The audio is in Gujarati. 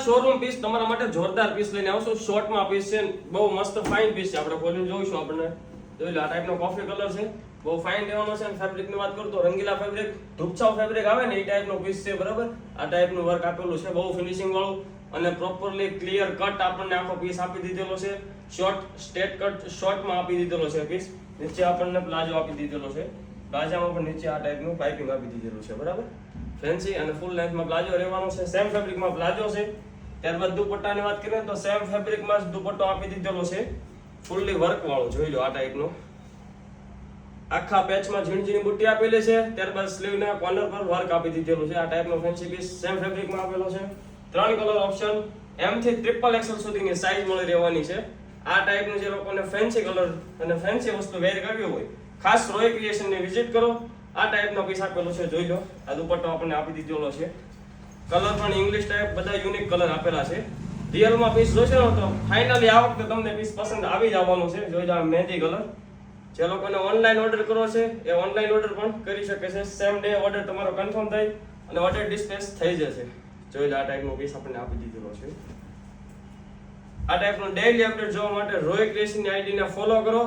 શોરૂમ પીસ તમારા માટે જોરદાર પીસ લઈને આવશું. શોર્ટમાં પીસ છે, બહુ મસ્ત ફાઇન પીસ છે. આપણે ખોલીને જોઈશું. આપણે જોઈ લો, આ ટાઈપનો કોફી કલર છે, બહુ ફાઇન લેવાનો છે. અને ફેબ્રિકની વાત કરું તો રંગીલા ફેબ્રિક, ધૂપછાવ ફેબ્રિક આવે ને એ ટાઈપનો પીસ છે, બરાબર. આ ટાઈપનું વર્ક આપેલું છે, બહુ ફિનિશિંગ વાળું અને પ્રોપરલી ક્લિયર કટ આપણને આખો પીસ આપી દીધેલો છે. શોર્ટ સ્ટેટ કટ શોર્ટમાં આપી દીધેલો છે પીસ. નીચે આપણને પ્લાઝો આપી દીધેલો છે. પ્લાઝામાં પણ નીચે આ ટાઈપનું પાઇપિંગ આપી દીધેલું છે, બરાબર. ફેન્સી અને ફૂલ લેન્થમાં પ્લાઝો રહેવાનો છે. સેમ ફેબ્રિકમાં પ્લાઝો છે. ત્યારબાદ દુપટ્ટાની વાત કરીએ તો સેમ ફેબ્રિકમાં જ દુપટ્ટો આપી દીધેલો છે, ફૂલ્લી વર્ક વાળો. જોઈ લો, આ ટાઈપનો આખા પેચમાં ઝીણી ઝીણી બુટ્ટી આપેલી છે. ત્યારબાદ સ્લીવના કોર્નર પર વર્ક આપી દીધેલું છે. આ ટાઈપનો ફેન્સી પીસ સેમ ફેબ્રિકમાં આપેલો છે. 3 કલર ઓપ્શન, M થી XXL સુધીની સાઈઝ મળી રહેવાની છે. આ ટાઈપનું જે લોકોને ફેન્સી કલર અને ફેન્સી વસ્તુ વેર કરવી હોય, ખાસ રોય ક્રિએશનને વિઝિટ કરો. આ ટાઈપનો પીસ આપેલો છે. જોઈ લો, આ દુપટ્ટો આપણને આપી દીધેલો છે. કલર પણ ઇંગ્લિશ ટાઈપ, બધા યુનિક કલર આપેલા છે. રિયલમાં પીસ જોશે ને તો ફાઇનલી આ વખતે તમને પીસ પસંદ આવી જવાનું છે. જોઈ લો, આ મહેંદી કલર. જે લોકોને ઓનલાઈન ઓર્ડર કરવો છે એ ઓનલાઈન ઓર્ડર પણ કરી શકે છે. સેમ ડે ઓર્ડર તમારો કન્ફર્મ થાય અને ઓર્ડર ડિસ્પેચ થઈ જશે. જોઈ લો, આ ટાઈપનો પીસ આપણને આપી દીધેલો છે. આ ટાઈપનો ડેઈલી અપડેટ જોવા માટે રોય ક્રિએશનની આઈડીને ફોલો કરો.